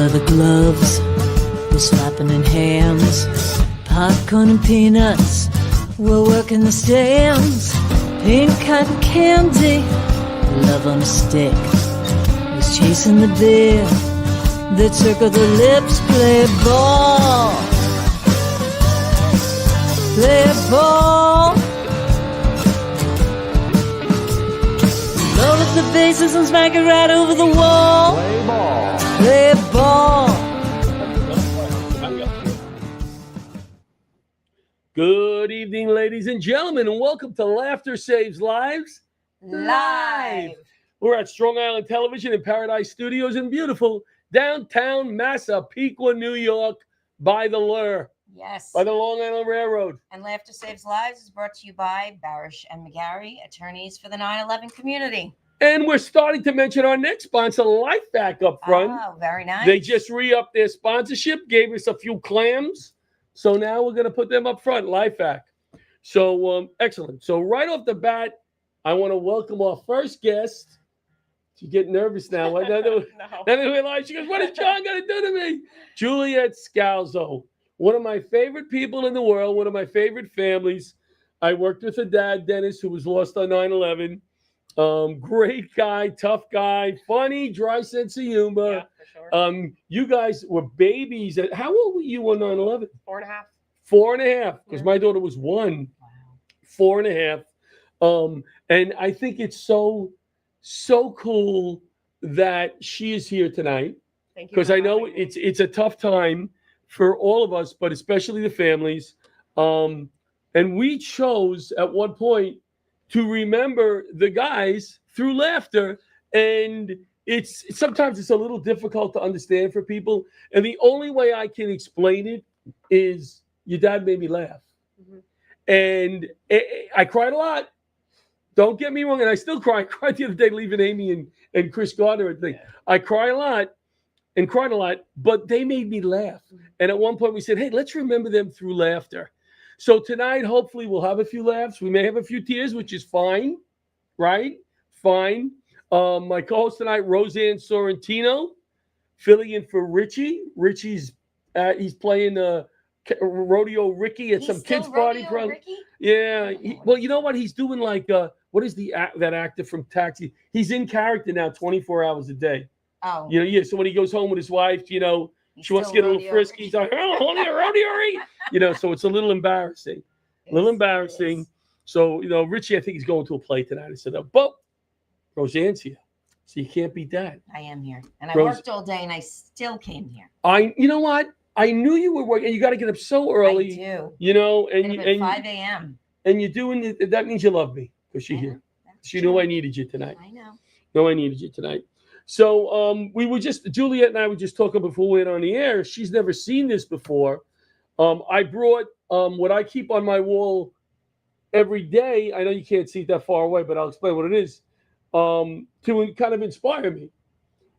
leather gloves, we're slapping in hams. Popcorn and peanuts, we're working the stands. Pink cotton candy, love on a stick. Was chasing the beer that circled the lips. Play ball, play ball. Roll up the bases and smack it right over the wall. Play ball. Play ball. Good evening, ladies and gentlemen, and welcome to Laughter Saves Lives Live. We're at Strong Island Television in Paradise Studios in beautiful downtown Massapequa, New York, by the Lure, Yes. by the Long Island Railroad. And Laughter Saves Lives is brought to you by Barasch and McGarry, attorneys for the 9/11 community. And we're starting to mention our next sponsor, Life Back, up front. Oh, very nice. They just re-upped their sponsorship, gave us a few clams. So now we're going to put them up front, Life Back. So excellent. So right off the bat, I want to welcome our first guest. She's getting nervous now. She goes, what is John going to do to me? Juliet Scalzo, one of my favorite people in the world, one of my favorite families. I worked with her dad, Dennis, who was lost on 9/11. Great guy, tough guy, funny, dry sense of humor. Yeah, for sure. You guys were babies. How old were you on 9/11? 4.5. 4.5, because Yeah. my daughter was 1. Wow. 4.5. And I think it's so cool that she is here tonight, Thank you. because for I know having me. it's a tough time for all of us, but especially the families. And we chose at one point to remember the guys through laughter, and sometimes it's a little difficult to understand for people. And the only way I can explain it is your dad made me laugh. Mhm. And I cried a lot. Don't get me wrong, and I still cry. I cried the other day leaving Amy and Chris Gardner. Yeah. I cry a lot and cried a lot, but they made me laugh. Mhm. And at one point we said, hey, let's remember them through laughter. So tonight, hopefully, we'll have a few laughs. We may have a few tears, which is fine, right? Fine. My co-host tonight, Roseanne Sorrentino, filling in for Richie. Richie's he's playing Rodeo Ricky at He's some still kids' party. Rodeo Ricky? Yeah. Well, you know what? He's doing like, what is that actor from Taxi? He's in character now 24 hours a day. Oh. Yeah. So when he goes home with his wife, he's she wants to still get a little Rodeo frisky. Ricky. He's like, oh, Rodeo Ricky. So it's a little embarrassing. A little embarrassing. So, Richie, I think he's going to a play tonight. I said, but Roseanne's here. So you can't beat that. I am here. And I Rose- worked all day and I still came here. You know what? I knew you were working. You got to get up so early. I do. And Get up at 5 a.m. and you're doing it. That means you love me because you're here. That's She true. knew I needed you tonight. I know. I needed you tonight. So Juliet and I were just talking before we went on the air. She's never seen this before. I brought what I keep on my wall every day. I know you can't see it that far away, but I'll explain what it is to kind of inspire me.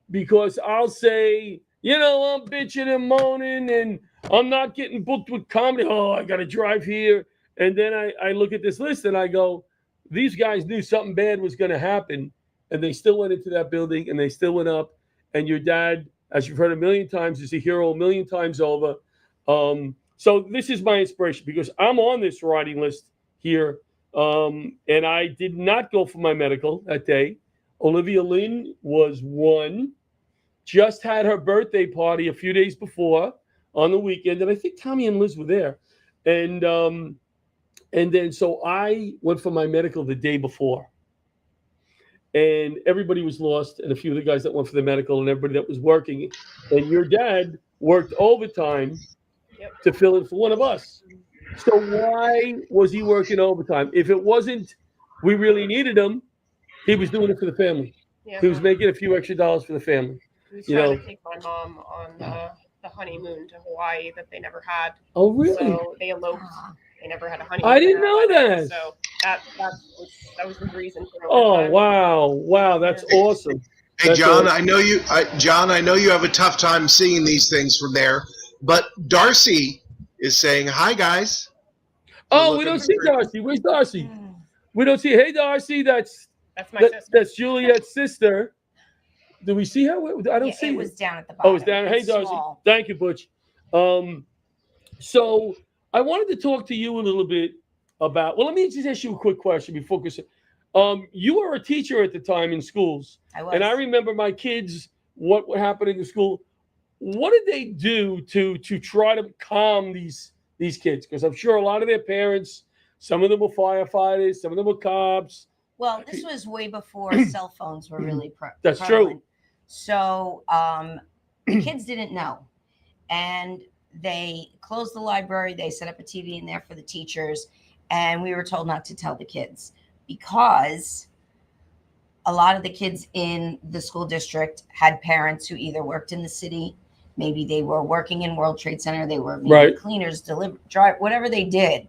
Because I'll say, I'm bitching and moaning and I'm not getting booked with comedy. Oh, I got to drive here. And then I look at this list and I go, these guys knew something bad was going to happen. And they still went into that building and they still went up. And your dad, as you've heard a million times, is a hero a million times over. So this is my inspiration because I'm on this writing list here. And I did not go for my medical that day. Olivia Lynn was 1. Just had her birthday party a few days before on the weekend. And I think Tommy and Liz were there. And then so I went for my medical the day before. And everybody was lost, and a few of the guys that went for the medical and everybody that was working. And your dad worked overtime to fill in for one of us. So why was he working overtime? If it wasn't we really needed him, he was doing it for the family. Yeah. He was making a few extra dollars for the family. He was you trying know. to take my mom on the honeymoon to Hawaii that they never had. Oh, really? So they eloped. Ah. They never had a honeymoon. I didn't know together. that. So that was the reason for Oh, overtime. wow. That's awesome. Hey, That's John, awesome. I know you have a tough time seeing these things from there, but Darcy is saying, hi, guys. Oh, we don't see Darcy. Where's Darcy? We don't see. Hey, Darcy, that's That's my sister. That's Juliet's sister. Do we see how? I don't Yeah, see it it. was down at the bottom. Oh, it's down. Hey, It's Darcy. small. Thank you, Butch. So I wanted to talk to you a little bit about. Well, let me just ask you a quick question before. You were a teacher at the time in schools, I was. and I remember my kids. What happened in the school? What did they do to try to calm these kids? Because I'm sure a lot of their parents, some of them were firefighters, some of them were cops. Well, this was way before cell phones were really That's prevalent. true. So the kids didn't know. And they closed the library. They set up a TV in there for the teachers. And we were told not to tell the kids because a lot of the kids in the school district had parents who either worked in the city, maybe they were working in World Trade Center, they were maybe Right. cleaners, drive, whatever they did.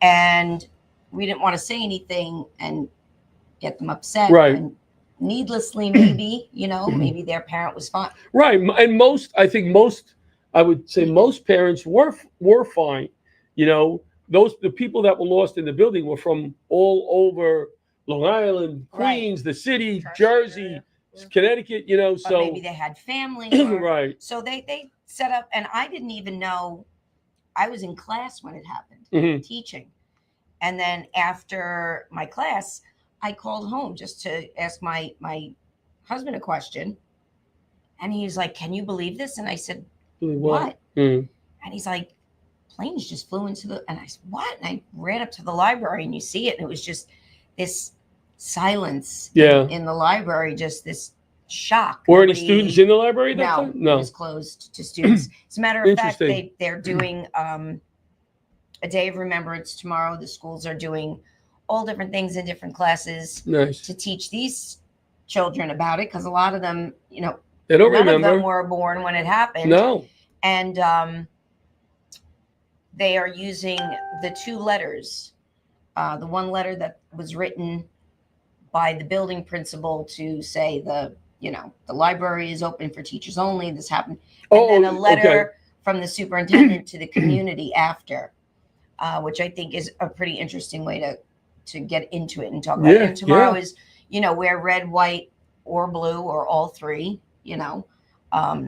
And we didn't want to say anything and get them upset. Right. And needlessly, maybe, maybe their parent was fine. Right, and I would say most parents were fine. The people that were lost in the building were from all over Long Island, Queens, the city, Tri-State Jersey, area. Connecticut. But So maybe they had family. right. So they set up, and I didn't even know. I was in class when it happened, Mhm. teaching. And then after my class, I called home just to ask my husband a question. And he was like, "Can you believe this?" And I said, "What?" Mm. And he's like, "Planes just flew into the," and I said, "What?" And I ran up to the library and you see it. And it was just this silence Yeah. in the library, just this shock. Were any Nobody- students in the library at that No, time? it No. was closed to students. As a matter of fact, Interesting. they're doing a day of remembrance tomorrow. The schools are doing all different things in different classes Nice. to teach these children about it, because a lot of them, They don't none of remember. them were born when it happened. No. And they are using the two letters, the one letter that was written by the building principal to say the library is open for teachers only. This happened. And then a letter from the superintendent to the community after, which I think is a pretty interesting way to get into it and talk about it. And tomorrow is, wear red, white, or blue, or all three,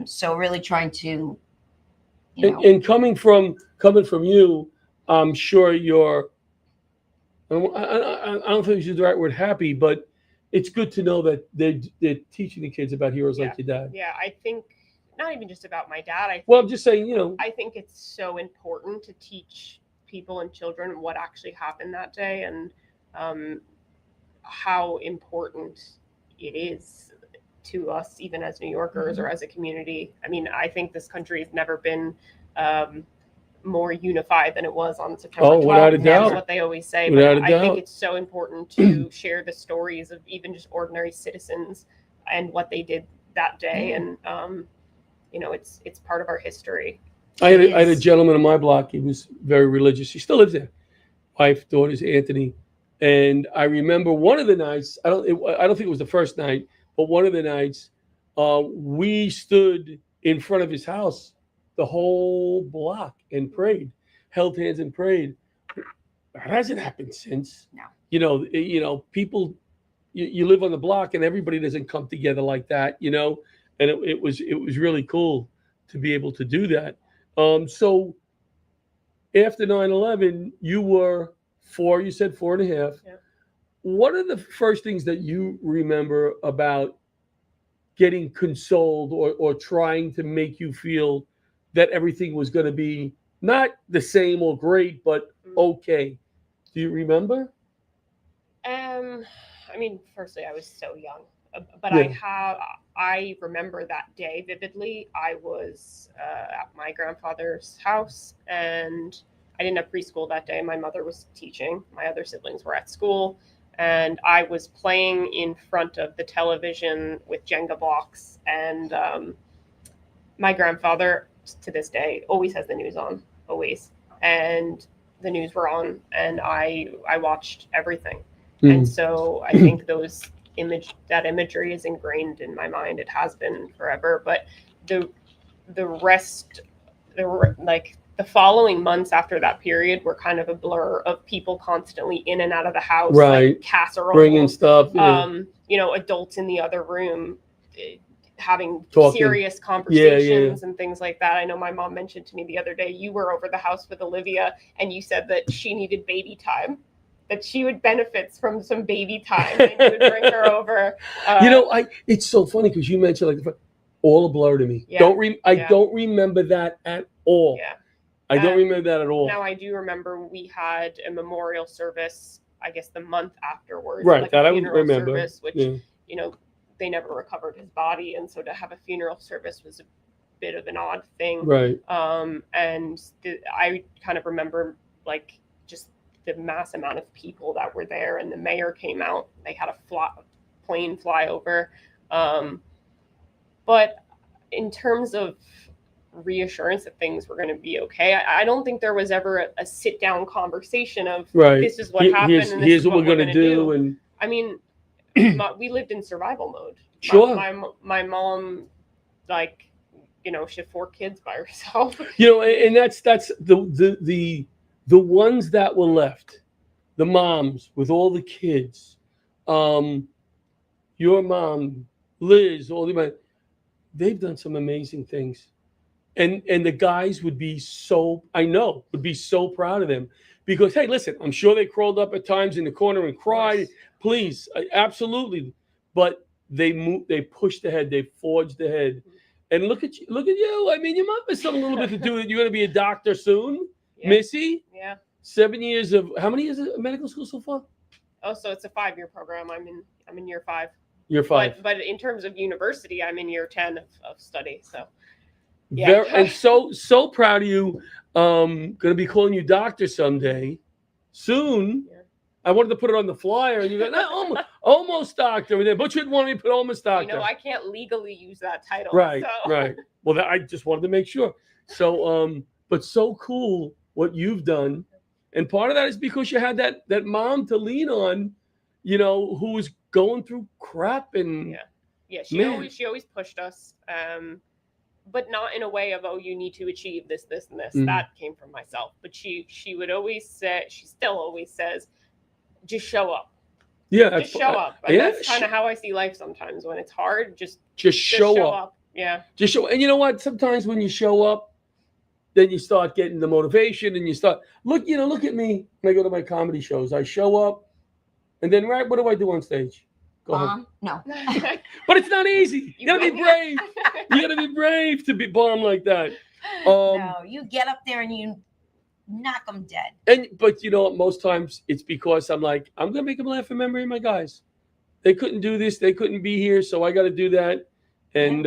so really trying to, And coming from you, I'm sure you're. I don't think you use the right word, happy, but it's good to know that they're teaching the kids about heroes like your dad. Yeah, I think not even just about my dad. Well, I'm just saying, I think it's so important to teach people and children what actually happened that day and how important it is to us, even as New Yorkers or as a community. I mean, I think this country has never been more unified than it was on September 12th. Without a doubt. That's what they always say. Without But a I doubt. think it's so important to share the stories of even just ordinary citizens and what they did that day. And, it's part of our history. I had a gentleman on my block. He was very religious. He still lives there. Wife, daughters, Anthony. And I remember one of the nights. I don't think it was the first night, but one of the nights, we stood in front of his house, the whole block, and prayed, held hands and prayed. That hasn't happened since. No. People. You live on the block, and everybody doesn't come together like that. And it was really cool to be able to do that. So after 9/11, you were 4, you said 4.5. Yeah. What are the first things that you remember about getting consoled or trying to make you feel that everything was going to be not the same or great, but okay? Do you remember? I mean, firstly, I was so young, but Yeah. I remember that day vividly. I was at my grandfather's house, and I didn't have preschool that day. My mother was teaching. My other siblings were at school, and I was playing in front of the television with Jenga blocks. And my grandfather, to this day, always has the news on, always. And the news were on, and I watched everything. And so I think that imagery is ingrained in my mind. It has been forever. But the following months after that period were kind of a blur of people constantly in and out of the house, Right. like casseroles, Bringing stuff. adults in the other room, having Talking. serious conversations and things like that. I know my mom mentioned to me the other day, you were over the house with Olivia and you said that she needed baby time, that she would benefit from some baby time, and you would bring her over. It's so funny because you mentioned like all a blur to me. Yeah. I don't remember that at all. Yeah. I don't remember that at all. Now I do remember we had a memorial service, I guess the month afterwards. Right, like that a I would funeral remember. service, which, you know, they never recovered his body. And so to have a funeral service was a bit of an odd thing. Right. I kind of remember like just the mass amount of people that were there, and the mayor came out. They had a plane fly over. But in terms of reassurance that things were going to be okay, I don't think there was ever a sit down conversation of this is what happened and here's what we're going to do. And I mean, we lived in survival mode. Sure. My mom, like, you know, she had 4 kids by herself. You know, and that's the ones that were left, the moms with all the kids, your mom, Liz, all the men, they've done some amazing things. And the guys would be so proud of them because, hey, listen, I'm sure they crawled up at times in the corner and cried. Please, absolutely. But they moved, they pushed ahead, they forged ahead. And look at you. I mean, your mom has something a little bit to do with it. You're going to be a doctor soon, Missy. Yeah. 7 years of, how many years of medical school so far? Oh, so it's a 5-year program. I'm in year 5. Year 5. But in terms of university, I'm in year 10 of study. So. Yeah. And so proud of you. Going to be calling you doctor someday, soon. Yeah. I wanted to put it on the flyer, and you go, no, almost doctor. But you didn't want me to put almost doctor. You know, I can't legally use that title. Right, so. right. Well, I just wanted to make sure. So, but so cool what you've done, and part of that is because you had that mom to lean on, you know, who was going through crap and She always pushed us. But not in a way of, oh, you need to achieve this, this, and this. That came from myself. But she would always say, she still always says, just show up. Yeah. Just show up. And that's kind of how I see life sometimes. When it's hard, just show up. Yeah. Just show. And you know what? Sometimes when you show up, then you start getting the motivation and you start, look at me when I go to my comedy shows. I show up and then, what do I do on stage? Go ahead. No. But it's not easy. You gotta be brave. You gotta be brave to be bomb like that. No, you get up there and you knock them dead. But you know what? Most times it's because I'm like, I'm gonna make them laugh in memory of my guys. They couldn't do this. They couldn't be here, so I got to do that. And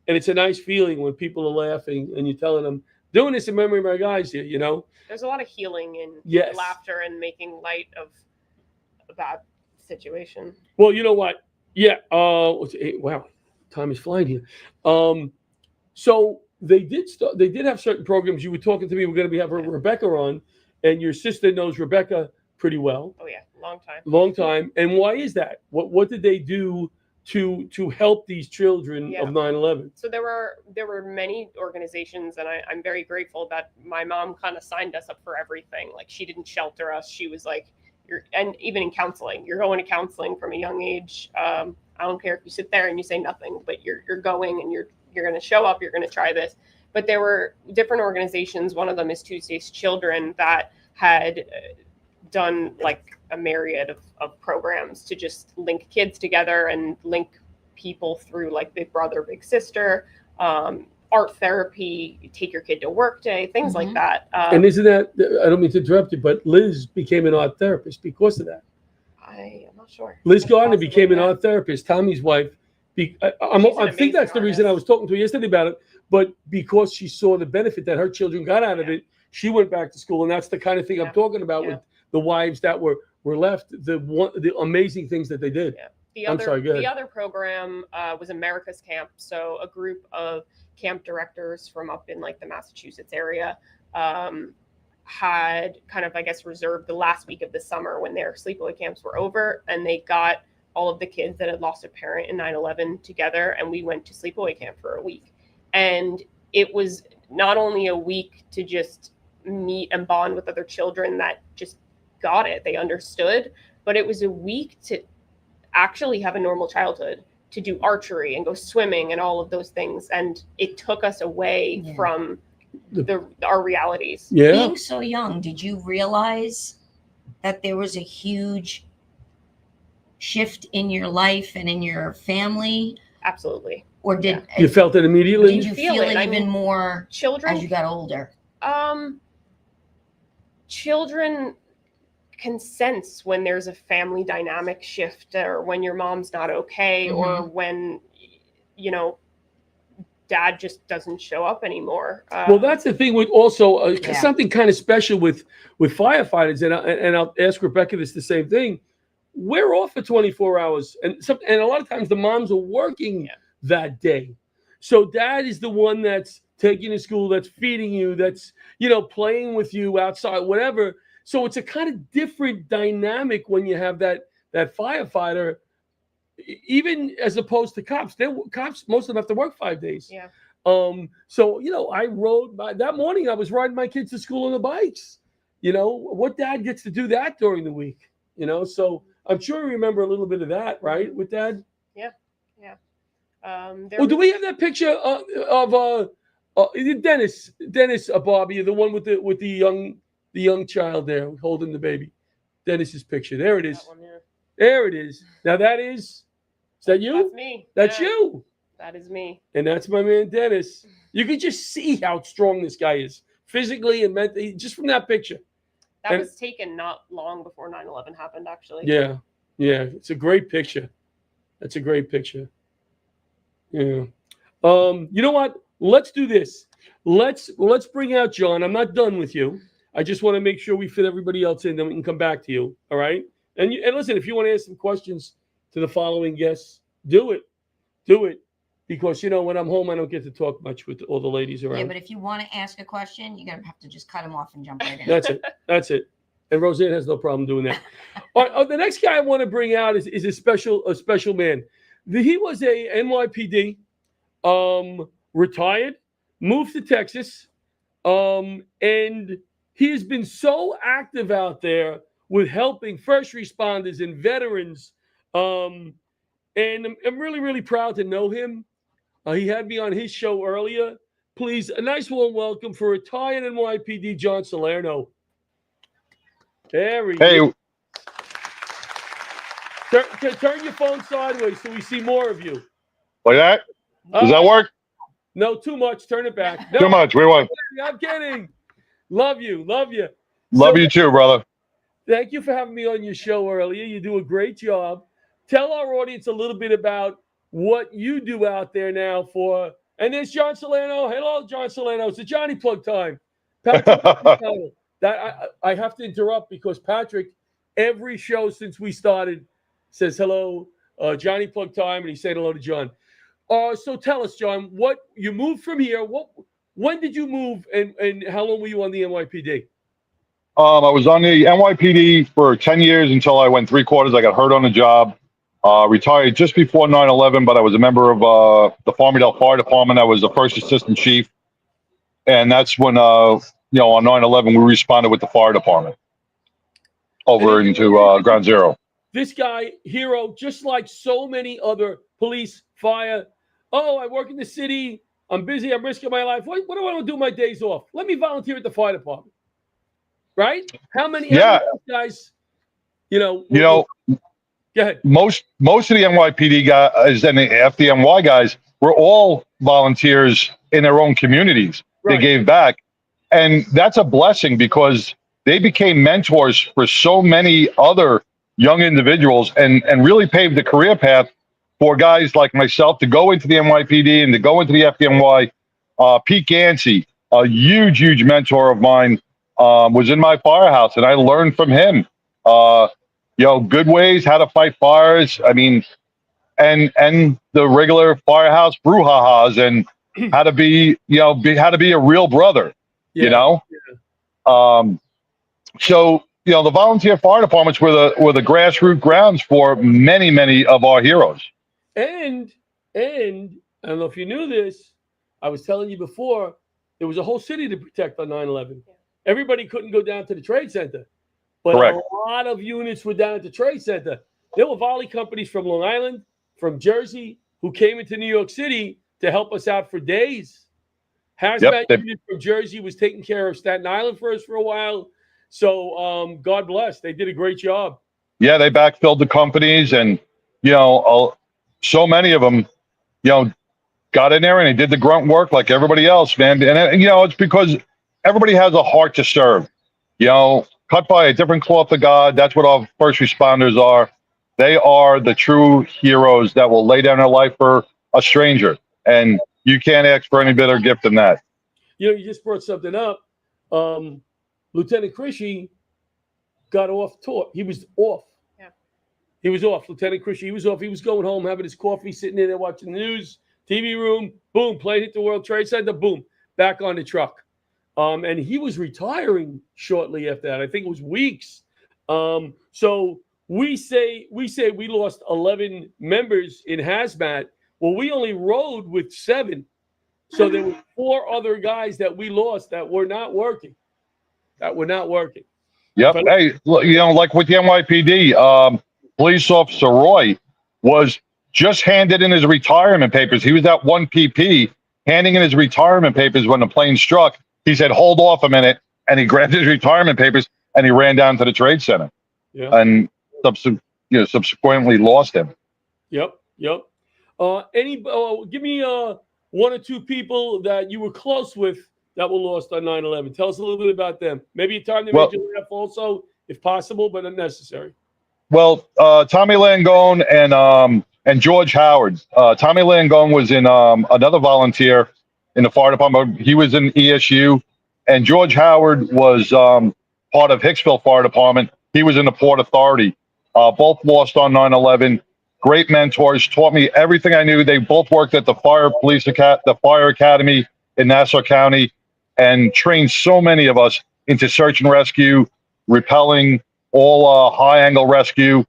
it's a nice feeling when people are laughing and you're telling them, doing this in memory of my guys here. You know, there's a lot of healing in laughter and making light of a bad situation. Well, you know what? Yeah. Wow, time is flying here. So they did have certain programs. You were talking to me. We're going to have Rebecca on, and your sister knows Rebecca pretty well. Oh yeah, long time. And why is that? What did they do to help these children of 9/11? So there were many organizations, and I'm very grateful that my mom kind of signed us up for everything. Like, she didn't shelter us. She was like, and even in counseling, you're going to counseling from a young age. I don't care if you sit there and you say nothing, but you're going and you're going to show up. You're going to try this. But there were different organizations. One of them is Tuesday's Children that had done like a myriad of programs to just link kids together and link people through like Big Brother, Big Sister, art therapy, take your kid to work day, things like that. And isn't that, I don't mean to interrupt you, but Liz became an art therapist because of that. I am not sure. Liz Gardner became an art therapist, Tommy's wife. I think that's the reason I was talking to her yesterday about it, but because she saw the benefit that her children got out of it, she went back to school. And that's the kind of thing I'm talking about with the wives that were left, the amazing things that they did. Yeah. The other program was America's Camp. So a group of camp directors from up in like the Massachusetts area had kind of, I guess, reserved the last week of the summer when their sleepaway camps were over, and they got all of the kids that had lost a parent in 9/11 together, and we went to sleepaway camp for a week. And it was not only a week to just meet and bond with other children that just got it, they understood, but it was a week to actually have a normal childhood, to do archery and go swimming and all of those things, and it took us away from our realities. Yeah. Being so young, did you realize that there was a huge shift in your life and in your family? Absolutely. Or did you felt it immediately? Did you feel it even more children as you got older? Children can sense when there's a family dynamic shift, or when your mom's not okay, or when, you know, dad just doesn't show up anymore. Well, that's the thing with also something kind of special with firefighters, and I'll ask Rebecca this the same thing. We're off for 24 hours, and a lot of times the moms are working that day, so dad is the one that's taking you to school, that's feeding you, that's, you know, playing with you outside, whatever. So it's a kind of different dynamic when you have that firefighter, even as opposed to cops. Cops, most of them have to work 5 days. Yeah. So, you know, I rode that morning. I was riding my kids to school on the bikes. You know, what dad gets to do that during the week? You know, so I'm sure you remember a little bit of that, right, with dad? Yeah, yeah. Well, do we have that picture of Dennis, Bobby, the one with the young child there holding the baby? Dennis's picture. There it is. That one, yeah. There it is. Now is that you? That's me. That's you. That is me. And that's my man Dennis. You can just see how strong this guy is, physically and mentally, just from that picture. That was taken not long before 9/11 happened, actually. Yeah. Yeah. It's a great picture. That's a great picture. Yeah. You know what? Let's do this. Let's bring out John. I'm not done with you. I just want to make sure we fit everybody else in, then we can come back to you. All right? And listen, if you want to ask some questions to the following guests, do it. Do it. Because, you know, when I'm home, I don't get to talk much with all the ladies around. Yeah, but if you want to ask a question, you're going to have to just cut him off and jump right in. That's it. That's it. And Roseanne has no problem doing that. All right, the next guy I want to bring out is a special man. He was a NYPD, retired, moved to Texas, and he has been so active out there with helping first responders and veterans. And I'm really, really proud to know him. He had me on his show earlier. Please, a nice warm welcome for retired NYPD John Salerno. There he is. Turn your phone sideways so we see more of you. Like that? Does that work? No, too much. Turn it back. No, too much. We want. I'm kidding. Love you. Love you. Love you too, brother. Thank you for having me on your show earlier. You do a great job. Tell our audience a little bit about what you do out there now for. And there's John Salerno. Hello, John Salerno. It's a Johnny Plug time. Patrick, I have to interrupt because Patrick, every show since we started, says hello, Johnny Plug time, and he said hello to John. So tell us, John, what you moved from here. When did you move, and how long were you on the NYPD? I was on the NYPD for 10 years until I went 3/4. I got hurt on the job. Retired just before 9/11, but I was a member of the Farmingdale Fire Department. I was the first assistant chief, and that's when on 9/11 we responded with the fire department over into Ground Zero. This guy, hero, just like so many other police, fire. Oh, I work in the city. I'm busy. I'm risking my life. What do I want to do my days off? Let me volunteer at the fire department. Right? How many guys? Go ahead. Most of the NYPD guys and the FDNY guys were all volunteers in their own communities. Right. They gave back, and that's a blessing because they became mentors for so many other young individuals, and really paved the career path for guys like myself to go into the NYPD and to go into the FDNY. Pete Gansey, a huge mentor of mine, was in my firehouse, and I learned from him. Good ways, how to fight fires. I mean, and the regular firehouse brouhahas, and how to be a real brother. Yeah. So the volunteer fire departments were the grassroots grounds for many of our heroes. And I don't know if you knew this, I was telling you before, there was a whole city to protect on 9/11. Everybody couldn't go down to the Trade Center. But correct. A lot of units were down at the Trade Center. There were volley companies from Long Island, from Jersey, who came into New York City to help us out for days. Hazmat unit from Jersey was taking care of Staten Island for us for a while. So God bless. They did a great job. Yeah, they backfilled the companies, and so many of them, got in there and they did the grunt work like everybody else, man. And it's because everybody has a heart to serve. Cut by a different cloth of God. That's what our first responders are. They are the true heroes that will lay down their life for a stranger, and you can't ask for any better gift than that. You just brought something up. Lieutenant Krishy got off tour. He was off. Yeah. He was off. Lieutenant Krishy, he was off. He was going home, having his coffee, sitting there watching the news, TV room, boom, plane hit the World Trade Center, boom, back on the truck. And he was retiring shortly after that. I think it was weeks. So we say we lost 11 members in hazmat. Well, we only rode with 7. So there were 4 other guys that we lost that were not working. Yep. Hey, like with the NYPD, police officer Roy was just handed in his retirement papers. He was at 1 PP handing in his retirement papers when the plane struck. He said, "Hold off a minute," and he grabbed his retirement papers and he ran down to the trade center. Yeah. And subsequently lost him. Yep. Give me 1 or 2 people that you were close with that were lost on 9/11. Tell us a little bit about them. Maybe a time they made you laugh also, if possible, but unnecessary. Well, Tommy Langone and George Howard. Tommy Langone was in another volunteer in the fire department. He was in ESU, and George Howard was part of Hicksville Fire Department. He was in the Port Authority. Both lost on 9/11. Great mentors, taught me everything I knew. They both worked at the the Fire Academy in Nassau County, and trained so many of us into search and rescue, rappelling, all high-angle rescue,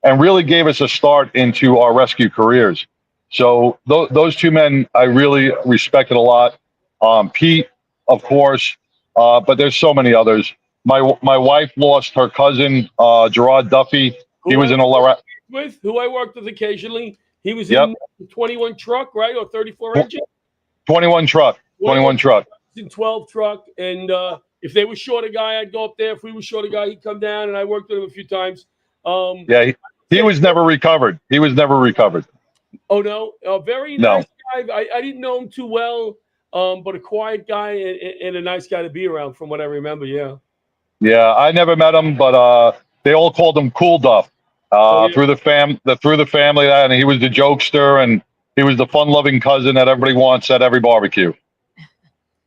and really gave us a start into our rescue careers. So those 2 men I really respected a lot. Pete, of course, but there's so many others. My wife lost her cousin, Gerard Duffy. He was in a who I worked with occasionally. He was in 21 truck, right, or 34 engine. 21 truck. 21 truck. In 12 truck, and if they were short a guy, I'd go up there. If we were short a guy, he'd come down, and I worked with him a few times. He was never recovered. Oh no, very nice guy. I didn't know him too well, but a quiet guy and a nice guy to be around, from what I remember. Yeah, I never met him, but they all called him Cool Duff through the family. And he was the jokester, and he was the fun-loving cousin that everybody wants at every barbecue.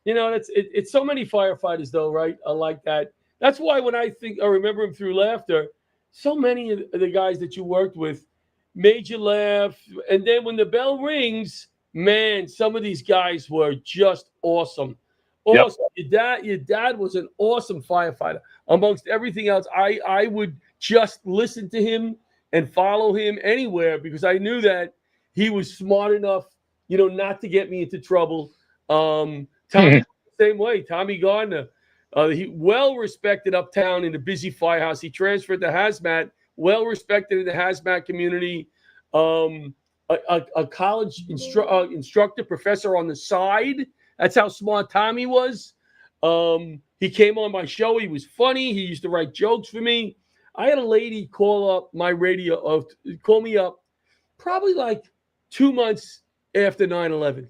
It's so many firefighters though, right? I like that. That's why when I remember him through laughter, so many of the guys that you worked with made you laugh. And then when the bell rings, man, some of these guys were just awesome. Awesome. Yep. Your dad was an awesome firefighter. Amongst everything else, I would just listen to him and follow him anywhere because I knew that he was smart enough, not to get me into trouble. Tommy, same way. Tommy Gardner, he well respected uptown in the busy firehouse. He transferred to hazmat, well respected in the hazmat community. A college instructor, professor on the side. That's how smart Tommy was. He came on my show. He was funny. He used to write jokes for me. I had a lady call up my radio, call me up, probably like 2 months after 9/11.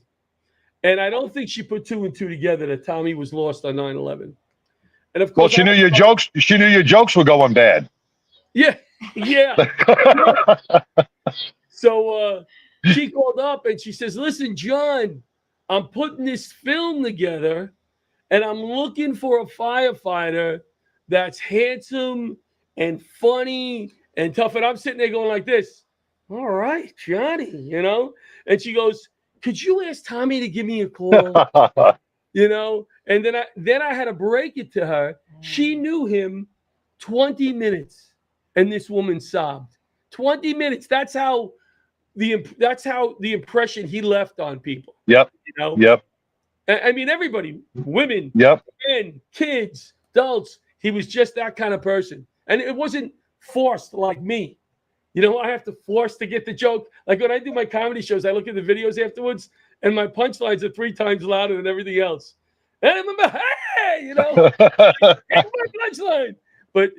And I don't think she put 2 and 2 together that Tommy was lost on 9/11. And of course, she knew your jokes. She knew your jokes were going bad. Yeah. So she called up and she says, "Listen, John, I'm putting this film together, and I'm looking for a firefighter that's handsome and funny and tough." And I'm sitting there going like this, "All right, Johnny," And she goes, "Could you ask Tommy to give me a call?" And then I had to break it to her. She knew him 20 minutes, and this woman sobbed. 20 minutes. That's how the impression he left on people. Yep. Yep. I mean, everybody, women, yep, men, kids, adults. He was just that kind of person, and it wasn't forced like me. You know, I have to force to get the joke. Like when I do my comedy shows, I look at the videos afterwards, and my punchlines are 3 times louder than everything else. And I remember, hey, you know, that's my punchline. But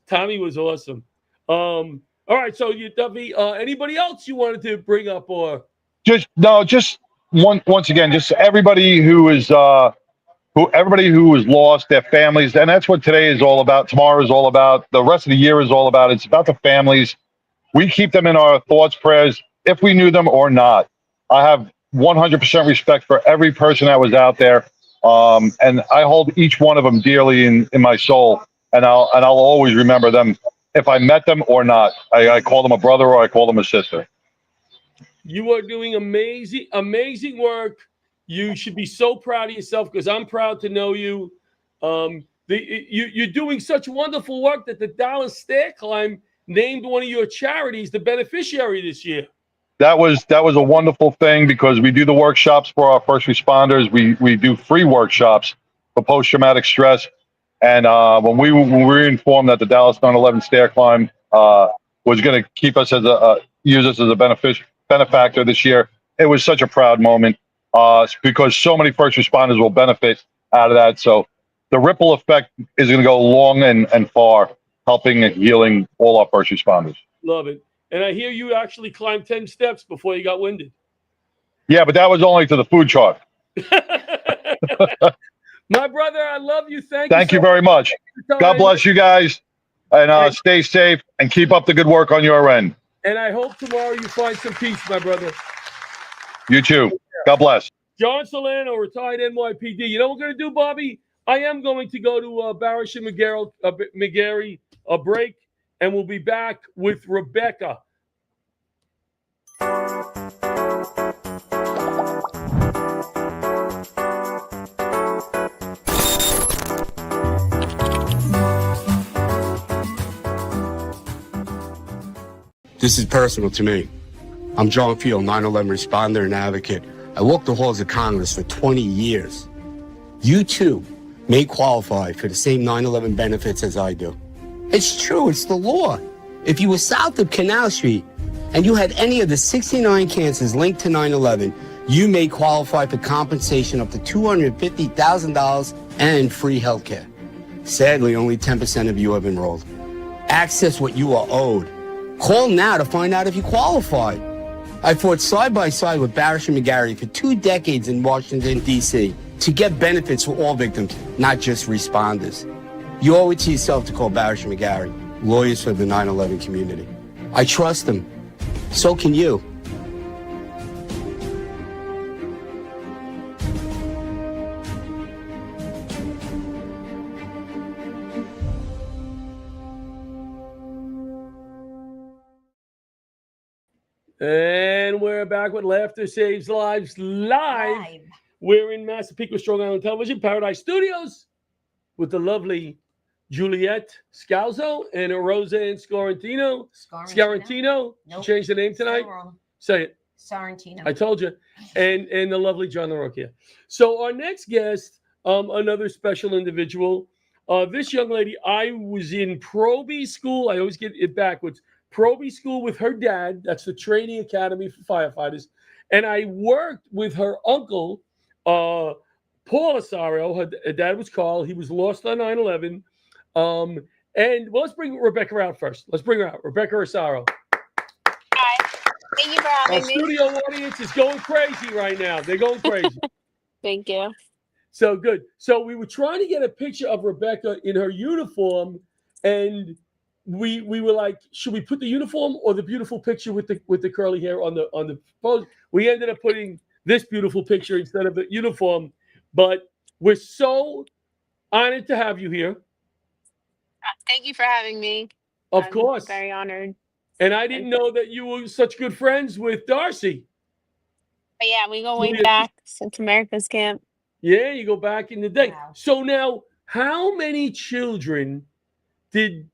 Tommy was awesome. All right, so you, Duffy, anybody else you wanted to bring up or? Just once again, just everybody who is everybody who is lost, their families, and that's what today is all about. Tomorrow is all about. The rest of the year is all about. It's about the families. We keep them in our thoughts, prayers, if we knew them or not. I have 100% respect for every person that was out there, and I hold each one of them dearly in my soul, and I'll always remember them if I met them or not. I call them a brother or I call them a sister. You are doing amazing work. You should be so proud of yourself because I'm proud to know you. You're doing such wonderful work that the Dallas Stair Climb named one of your charities the beneficiary this year. That was a wonderful thing because we do the workshops for our first responders. We do free workshops for post-traumatic stress. And when we were informed that the Dallas 9/11 Stair Climb was going to keep us as use us as a benefactor this year, it was such a proud moment because so many first responders will benefit out of that. So the ripple effect is going to go long and far, helping and healing all our first responders. Love it. And I hear you actually climbed 10 steps before you got winded. Yeah, but that was only to the food truck. My brother, I love you. Thank you very much. God bless you guys. And stay safe and keep up the good work on your end. And I hope tomorrow you find some peace, my brother. You too. God bless. John Solano, retired NYPD. You know what we're going to do, Bobby? I am going to go to Barasch and McGarry a break, and we'll be back with Rebecca. This is personal to me. I'm John Field, 9/11 responder and advocate. I walked the halls of Congress for 20 years. You too may qualify for the same 9/11 benefits as I do. It's true, it's the law. If you were south of Canal Street and you had any of the 69 cancers linked to 9/11, you may qualify for compensation up to $250,000 and free health care. Sadly, only 10% of you have enrolled. Access what you are owed. Call now to find out if you qualify. I fought side by side with Barasch and McGarry for 2 decades in Washington, D.C. to get benefits for all victims, not just responders. You owe it to yourself to call Barasch and McGarry, lawyers for the 9/11 community. I trust them. So can you. And we're back with Laughter Saves Lives live. We're in Massapequa, Strong Island Television, Paradise Studios, with the lovely Juliet Scalzo and Roseanne Scarantino. Scarantino. Nope. She changed the name tonight. Say it. Sorrentino. I told you. And the lovely John LaRocchia. So our next guest, another special individual. This young lady, I was in Proby School. I always get it backwards. Proby School with her dad. That's the training academy for firefighters. And I worked with her uncle, Paul Asario. Her dad was Carl. He was lost on 9/11. And well, let's bring Rebecca out first. Let's bring her out. Rebecca Asario. Hi. Thank you for having me. Our studio audience is going crazy right now. They're going crazy. Thank you. So good. So we were trying to get a picture of Rebecca in her uniform, and we were like, should we put the uniform or the beautiful picture with the curly hair on the pose? We ended up putting this beautiful picture instead of the uniform, but we're so honored to have you here. Thank you for having me. Of course. Very honored. And I didn't know that you were such good friends with Darcy. But yeah, we go way back since America's Camp. Yeah, you go back in the day. Wow. So now, how many children did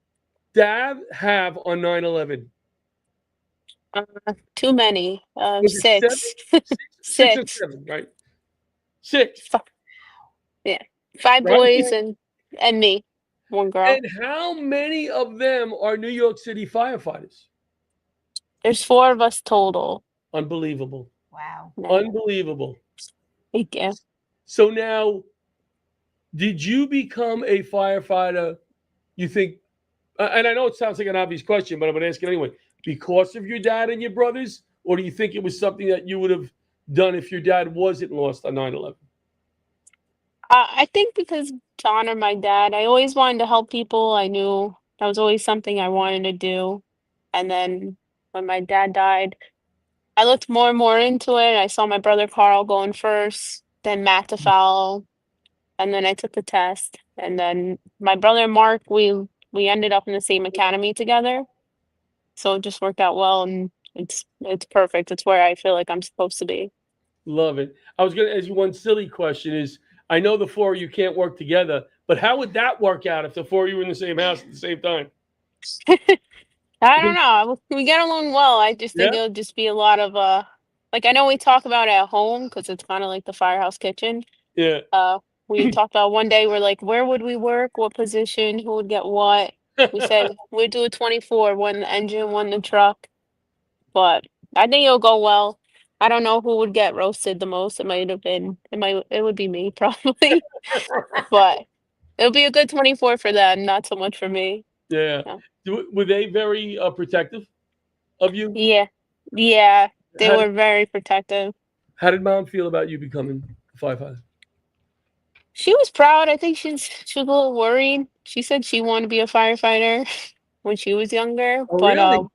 Dad have on 9/11? Too many. Was it 6. Six or seven, right? 6. Yeah. 5 Right. boys and me. one girl. And how many of them are New York City firefighters? There's 4 of us total. Unbelievable. Wow. Yeah, Unbelievable. thank you. So now, did you become a firefighter, you think, and I know it sounds like an obvious question, but I'm going to ask it anyway, because of your dad and your brothers? Or do you think it was something that you would have done if your dad wasn't lost on 9/11? I think because to honor my dad, I always wanted to help people. I knew that was always something I wanted to do. And then when my dad died, I looked more and more into it. I saw my brother Carl going first, then Matt to follow, and then I took the test. And then my brother Mark, we ended up in the same academy together. So it just worked out well, and it's perfect. It's where I feel like I'm supposed to be. Love it. I was going to ask you one silly question is, I know the 4 of you can't work together, but how would that work out if the 4 of you were in the same house at the same time? I don't know. We get along well. I just Yeah? think it'll just be a lot of like I know we talk about it at home because it's kind of like the firehouse kitchen. Yeah. We talked about one day we're like, where would we work? What position? Who would get what? We said we'd do a 24, one the engine, one the truck. But I think it'll go well. I don't know who would get roasted the most. It would be me probably. But it'll be a good 24 for them, not so much for me. Yeah. Yeah. Were they very protective of you? Yeah. Yeah. They How were did, very protective. how did mom feel about you becoming a firefighter? She was proud. I think she was a little worried. She said she wanted to be a firefighter when she was younger, Oh, but really?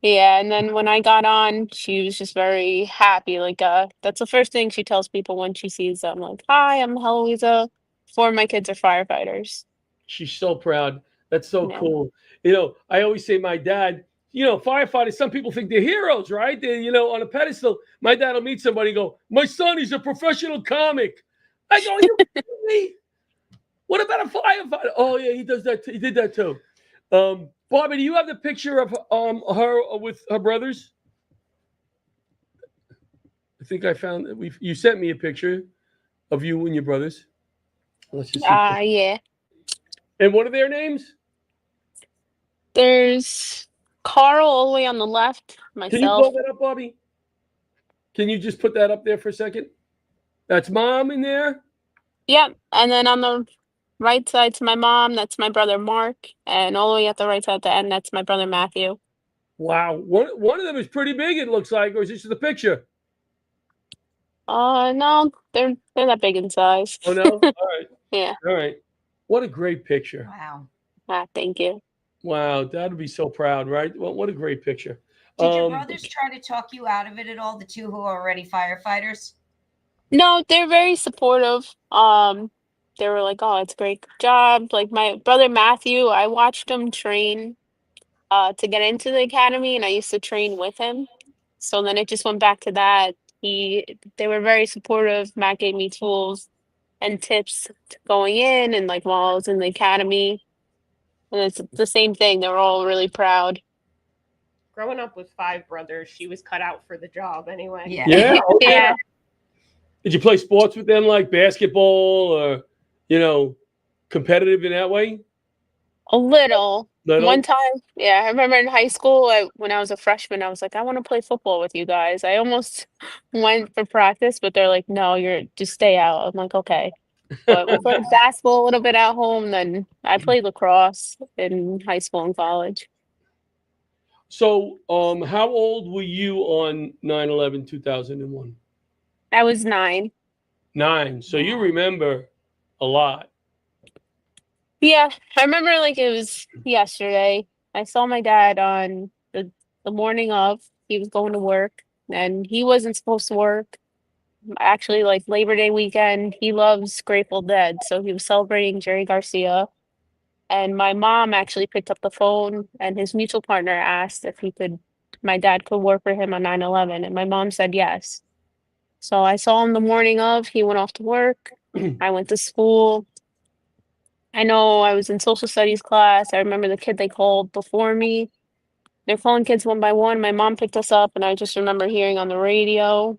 yeah, and then when I got on, she was just very happy. Like that's the first thing she tells people when she sees them. Like, "Hi, I'm Heloisa. 4 of my kids are firefighters." She's so proud. That's so Yeah. cool. I always say my dad, firefighters, some people think they're heroes, right? They're, on a pedestal. My dad will meet somebody and go, my son, he's a professional comic. I go, are you kidding me? What about a firefighter? Oh, yeah, he does that. He did that too. Bobby, do you have the picture of her with her brothers? I think I found that you sent me a picture of you and your brothers. Let's just see. Yeah. And what are their names? There's Carl all the way on the left, Can you blow myself. that up, Bobby? Can you just put that up there for a second? That's mom in there. Yep. And then on the right side's my mom, that's my brother Mark, and all the way at the right side at the end, that's my brother Matthew. Wow, one of them is pretty big. It looks like, or is this just a picture? No, they're that big in size. Oh no. All right. Yeah. All right. What a great picture. Wow. Thank you. Wow, Dad would be so proud, right? Well, what a great picture. Did your brothers try to talk you out of it at all? The 2 who are already firefighters? No, they're very supportive. They were like, "Oh, it's a great job." Like my brother Matthew, I watched him train to get into the academy, and I used to train with him. So then it just went back to that. They were very supportive. Matt gave me tools and tips going in, and like while I was in the academy, and it's the same thing. They were all really proud. Growing up with 5 brothers, she was cut out for the job anyway. Yeah. Yeah. Oh, yeah. Yeah, Did you play sports with them, like basketball, or competitive in that way? a little. Little? One time, yeah, I remember in high school, when I was a freshman, I was like, I want to play football with you guys. I almost went for practice, but they're like, no, you're just stay out. I'm like, okay. But we played basketball a little bit at home. Then I played lacrosse in high school and college. So, how old were you on 9/11/2001? I was 9. 9. So you remember a lot. Yeah, I remember like it was yesterday. I saw my dad on the morning of. He was going to work, and he wasn't supposed to work. Actually, like Labor Day weekend, he loves Grateful Dead, so he was celebrating Jerry Garcia. And my mom actually picked up the phone, and his mutual partner asked if my dad could work for him on 9/11, and my mom said yes. So I saw him the morning of. He went off to work. I went to school. I know I was in social studies class. I remember the kid they called before me. They're calling kids one by one. My mom picked us up, and I just remember hearing on the radio,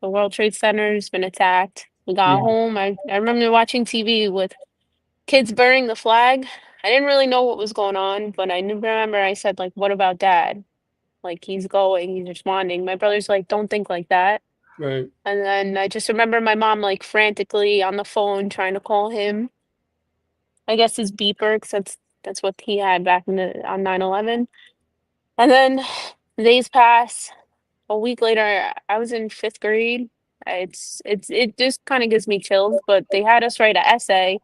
the World Trade Center's been attacked. We got Yeah. home. I remember watching TV with kids burning the flag. I didn't really know what was going on, but I remember I said, like, what about dad? Like, he's going, he's responding. My brother's like, don't think like that. Right. And then I just remember my mom, like, frantically on the phone trying to call him. I guess his beeper, because that's what he had back on 9/11. And then the days pass. A week later, I was in 5th grade. It just kind of gives me chills, but they had us write an essay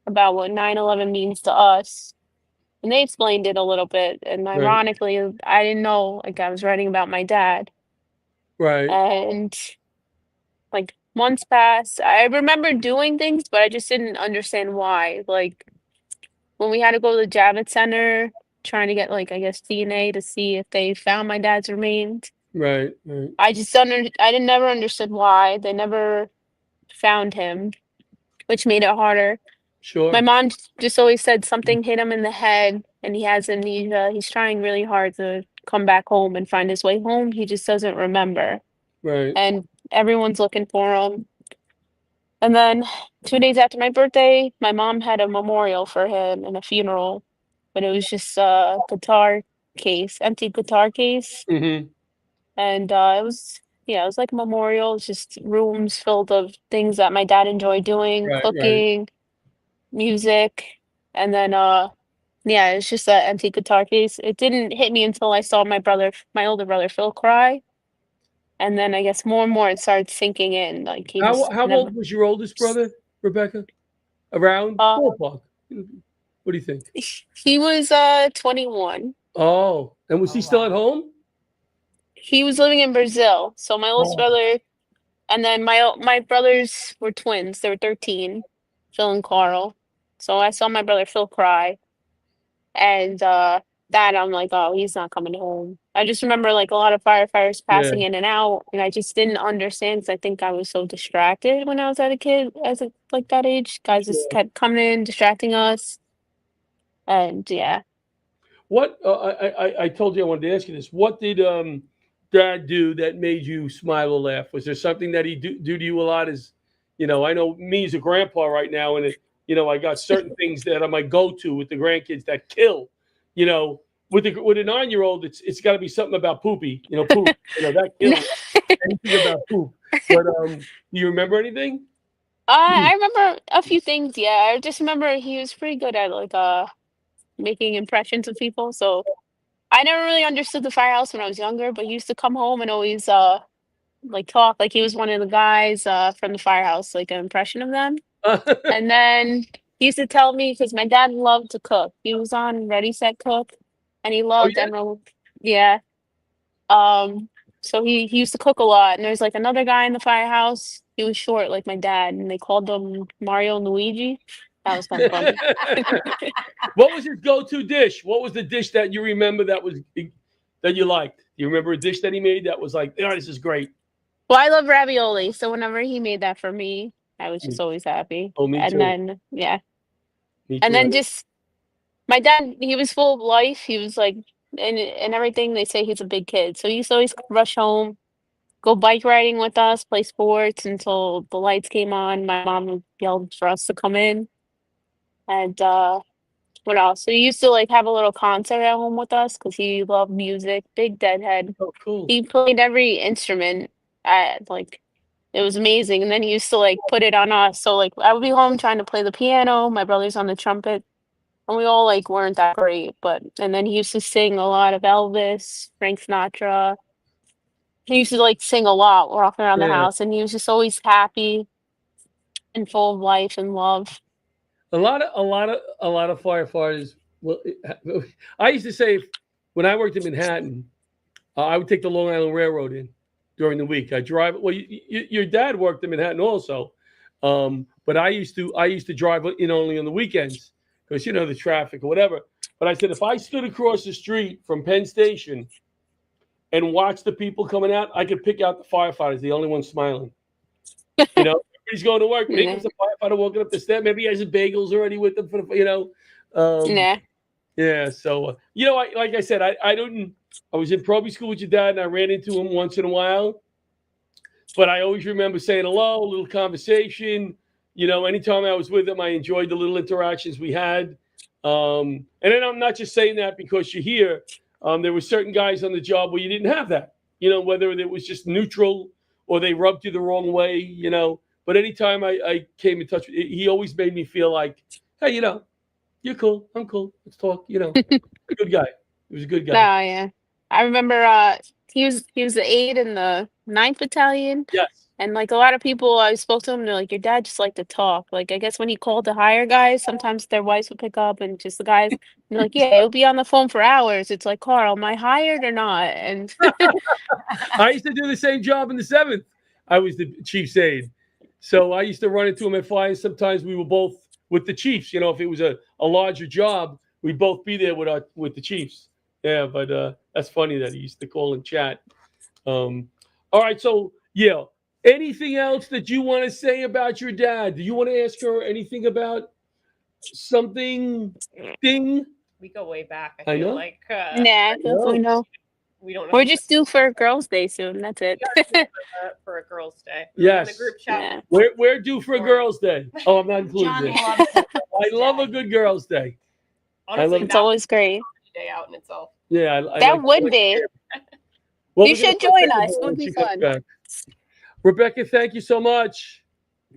about what 9/11 means to us. And they explained it a little bit. And Right. ironically, I didn't know, like, I was writing about my dad. Right. And like months passed. I remember doing things, but I just didn't understand why. Like when we had to go to the Javits Center, trying to get, like, I guess DNA to see if they found my dad's remains. Right. Right. I didn't never understood why. They never found him, which made it harder. My Sure. mom just always said something hit him in the head and he has amnesia. He's trying really hard to come back home and find his way home. He just doesn't remember. Right. And everyone's looking for him. And then 2 days after my birthday, my mom had a memorial for him and a funeral, but it was just a guitar case, empty guitar case. Mm-hmm. And it was like a memorial, just rooms filled of things that my dad enjoyed doing, Right. Right. cooking, music. And then it's just an empty guitar case. It didn't hit me until I saw my older brother Phil cry. And then I guess more and more it started sinking in. Like he just How never old was your oldest brother, Rebecca? Around uh ballpark. What do you think? he was 21. Oh, and was he still at home? He was living in Brazil. So my oldest Oh, brother and then my brothers were twins. They were 13, Phil and Carl. So I saw my brother Phil cry and that I'm like, oh, he's not coming home. I just remember like a lot of firefighters yeah, passing in and out, and I just didn't understand because I think I was so distracted when I was at a kid, like that age. Guys just sure. kept coming in, distracting us, and yeah. What I told you I wanted to ask you this. What did Dad do that made you smile or laugh? Was there something that he do to you a lot? I know me as a grandpa right now, and I got certain things that are my go-to with the grandkids that kill. You know, with a 9-year-old, it's got to be something about poopy. Poop. That kills. Anything about poop. But do you remember anything? I remember a few things. Yeah, I just remember he was pretty good at like making impressions of people. So I never really understood the firehouse when I was younger, but he used to come home and always like talk like he was one of the guys from the firehouse, like an impression of them. And then he used to tell me because my dad loved to cook. He was on Ready Set Cook, and he Oh loved yeah. Emerald. Yeah. Um. So he used to cook a lot, and there's like another guy in the firehouse. He was short like my dad, and they called him Mario and Luigi. That was kind of funny. What was his go-to dish? What was the dish that you remember that you liked? Do you remember a dish that he made that was like, oh, this is great? Well, I love ravioli, so whenever he made that for me, I was just always happy. Oh, me And too. then yeah, Me and too. then just my dad, he was full of life. He was like, and everything. They say he's a big kid, so he used to always rush home, go bike riding with us, play sports until the lights came on. My mom yelled for us to come in, and what else? So he used to like have a little concert at home with us because he loved music. Big Deadhead. Oh, cool. He played every instrument. Like it was amazing. And then he used to like put it on us. So like I would be home trying to play the piano. My brother's on the trumpet. And we all like weren't that great, but and then he used to sing a lot of Elvis, Frank Sinatra. He used to like sing a lot walking around the Yeah. house, and he was just always happy and full of life and love. A lot of firefighters. Well, I used to say when I worked in Manhattan, I would take the Long Island Railroad in during the week. I drive. Well, your dad worked in Manhattan also, but I used to drive in only on the weekends because the traffic or whatever. But I said if I stood across the street from Penn Station and watched the people coming out, I could pick out the firefighters, the only one smiling. Everybody's going to work. Maybe Nah, it's a firefighter walking up the step. Maybe he has his bagels already with him for the. Um, nah. yeah. So like I said, I didn't. I was in probie school with your dad, and I ran into him once in a while. But I always remember saying hello, a little conversation. You know, anytime I was with him, I enjoyed the little interactions we had. And then I'm not just saying that because you're here. There were certain guys on the job where you didn't have that. You know, whether it was just neutral or they rubbed you the wrong way, you know. But anytime I came in touch with he always made me feel like, hey, you know, you're cool. I'm cool. Let's talk. You know, a good guy. He was a good No, guy. yeah. I remember he was the aide in the 9th battalion. Yes. And like a lot of people I spoke to him, they're like, your dad just liked to talk. Like I guess when he called to hire guys, sometimes their wives would pick up and just the guys and they're like, yeah, he'll be on the phone for hours. It's like, Carl, am I hired or not? And I used to do the same job in the 7th. I was the chief's aide. So I used to run into him at fire. Sometimes we were both with the chiefs. You know, if it was a larger job, we'd both be there with the chiefs. Yeah, but that's funny that he used to call and chat. All right, so yeah. Anything else that you want to say about your dad? Do you want to ask her anything about something? Thing? We go way back. I I feel know. like nah, we know. we don't know. We're just due for Girls' Day soon. That's it. For a girls' day. Yes. In the group chat. Yeah. We're due for a girls' day. Oh, I'm not including John this. loves it. I love a good girls' day. Honestly, love It's always great. day out in itself. Yeah, I That like- would be. Well, You we're gonna should put join that us. It when would be she comes fun. back. Rebecca, thank you so much.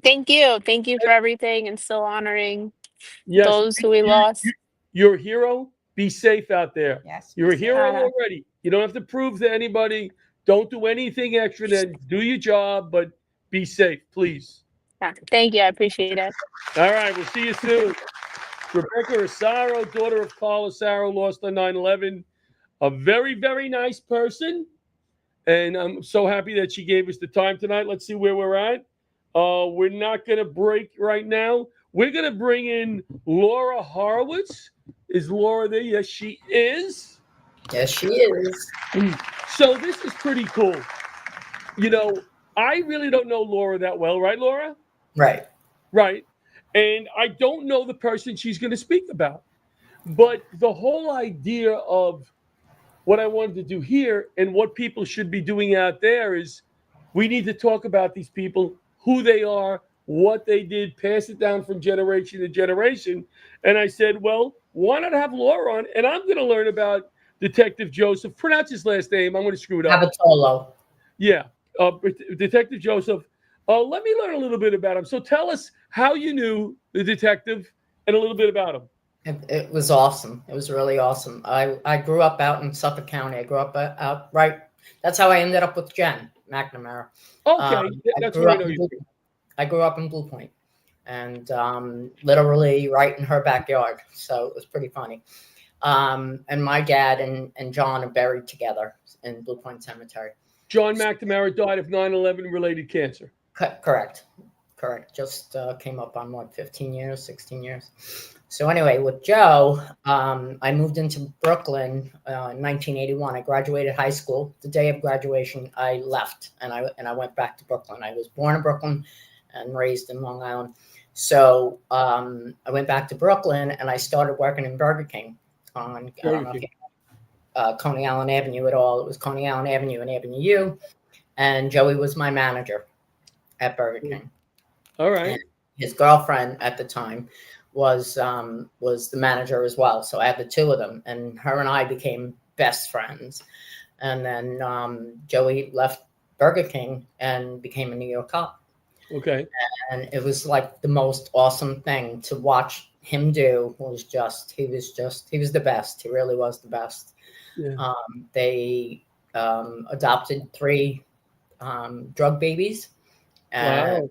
Thank you. Thank you for everything and still honoring Yes, those who we lost. you're a hero. Be safe out there. Yes. You're a hero Uh-huh. already. You don't have to prove to anybody. Don't do anything extra. Then do your job, but be safe, please. Yeah, thank you. I appreciate it. All right, we'll see you soon. Rebecca Asaro, daughter of Carl Asaro, lost on 9/11. A very, very nice person. And I'm so happy that she gave us the time tonight. Let's see where we're at. We're not going to break right now. We're going to bring in Laura Horowitz. Is Laura there? Yes, she is. Yes, she is. So this is pretty cool. You know, I really don't know Laura that well, right, Laura? Right. Right. And I don't know the person she's going to speak about. But the whole idea of what I wanted to do here and what people should be doing out there is we need to talk about these people, who they are, what they did, pass it down from generation to generation. And I said, well, why not have Laura on? And I'm going to learn about Detective Joseph. Pronounce his last name. I'm going to screw it up. Abatolo. Yeah. Detective Joseph. Let me learn a little bit about him. So tell us how you knew the detective and a little bit about him. It was awesome. It was really awesome. I grew up out in Suffolk County. I grew up out right. That's how I ended up with Jen McNamara. Okay. That's where I know you. I grew up in Blue Point, and literally right in her backyard. So it was pretty funny. And my dad and John are buried together in Blue Point Cemetery. John McNamara died of 9/11 related cancer. Correct. Just came up on 16 years. So anyway, with Joe, I moved into Brooklyn in 1981. I graduated high school. The day of graduation, I left and I went back to Brooklyn. I was born in Brooklyn and raised in Long Island. So I went back to Brooklyn and I started working in Burger King on I don't know if you Coney Island Avenue at all. It was Coney Island Avenue and Avenue U, and Joey was my manager at Burger King. All right. And his girlfriend at the time was the manager as well. So I had the two of them, and her and I became best friends. And then Joey left Burger King and became a New York cop. Okay. And it was like the most awesome thing to watch him do. He was the best. He really was the best. Yeah. They adopted 3 drug babies. And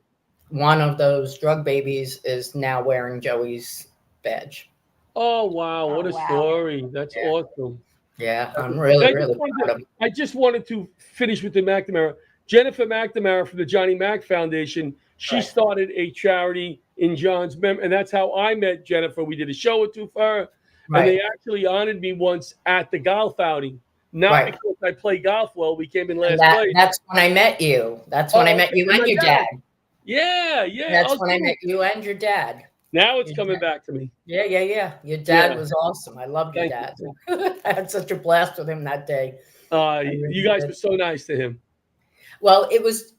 Wow. one of those drug babies is now wearing Joey's badge. Oh, wow. What a wow. story. That's awesome. Yeah, I'm really proud of him. I just wanted to finish with the McNamara. Jennifer McNamara from the Johnny Mac Foundation, she Right. started a charity in John's memory, and that's how I met Jennifer. We did a show or two for her, and they actually honored me once at the golf outing. Not Right. because I play golf well. We came in last And place. that's when I met you. That's when I met you and your dad. Yeah. That's Oh, when I cool. met you and your dad. Now it's coming back to me. Yeah. Your dad Yeah. was awesome. I loved your Thank dad. I had such a blast with him that day. You guys were so nice to him. Well,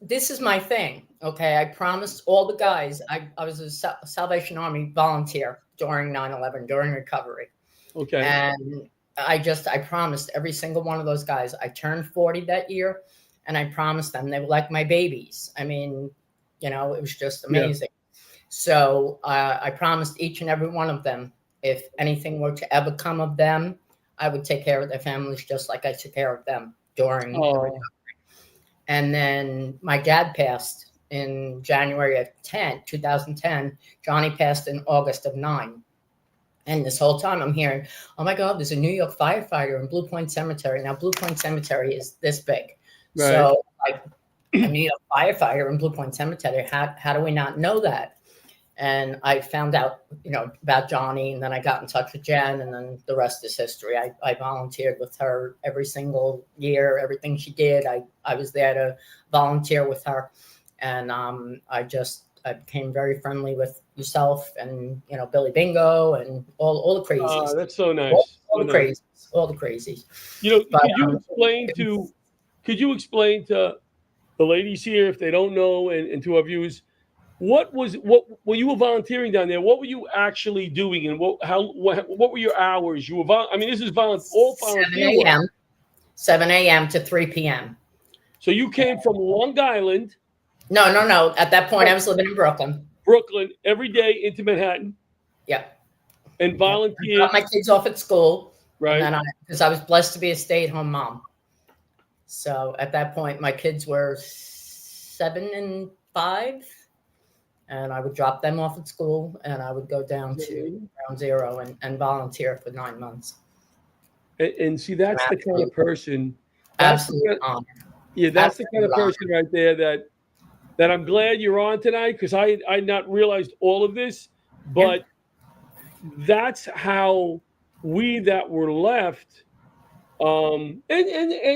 this is my thing. Okay, I promised all the guys. I was a Salvation Army volunteer during 9/11, during recovery. Okay. And I promised every single one of those guys. I turned 40 that year, and I promised them they were like my babies. I mean, it was just amazing. So I promised each and every one of them, if anything were to ever come of them, I would take care of their families just like I took care of them during the recovery. And then my dad passed in January of 2010. Johnny passed in August of 9. And this whole time I'm hearing, oh my God, there's a New York firefighter in Blue Point Cemetery. Now, Blue Point Cemetery is this big. Right. So a New York firefighter in Blue Point Cemetery, how do we not know that? And I found out, about Johnny, and then I got in touch with Jen, and then the rest is history. I volunteered with her every single year, everything she did. I was there to volunteer with her. And I became very friendly with yourself and, Billy Bingo and all the crazies. Oh, that's so nice. All the crazies. All the crazies. But, could you explain to the ladies here, if they don't know, and to our viewers, what when you were volunteering down there, what were you actually doing, and what were your hours? You were this is all volunteer. 7 a.m. to 3 p.m. So you came from Long Island. No. At that point, I was living in Brooklyn. Every day into Manhattan. Yeah. And volunteered. I dropped my kids off at school. Right. And because I was blessed to be a stay-at-home mom. So at that point, my kids were 7 and 5. And I would drop them off at school, and I would go down to Ground Zero and volunteer for 9 months. And see, that's the kind of person. Absolutely. That's the kind of person right there that I'm glad you're on tonight, because I not realized all of this, but that's how we that were left, and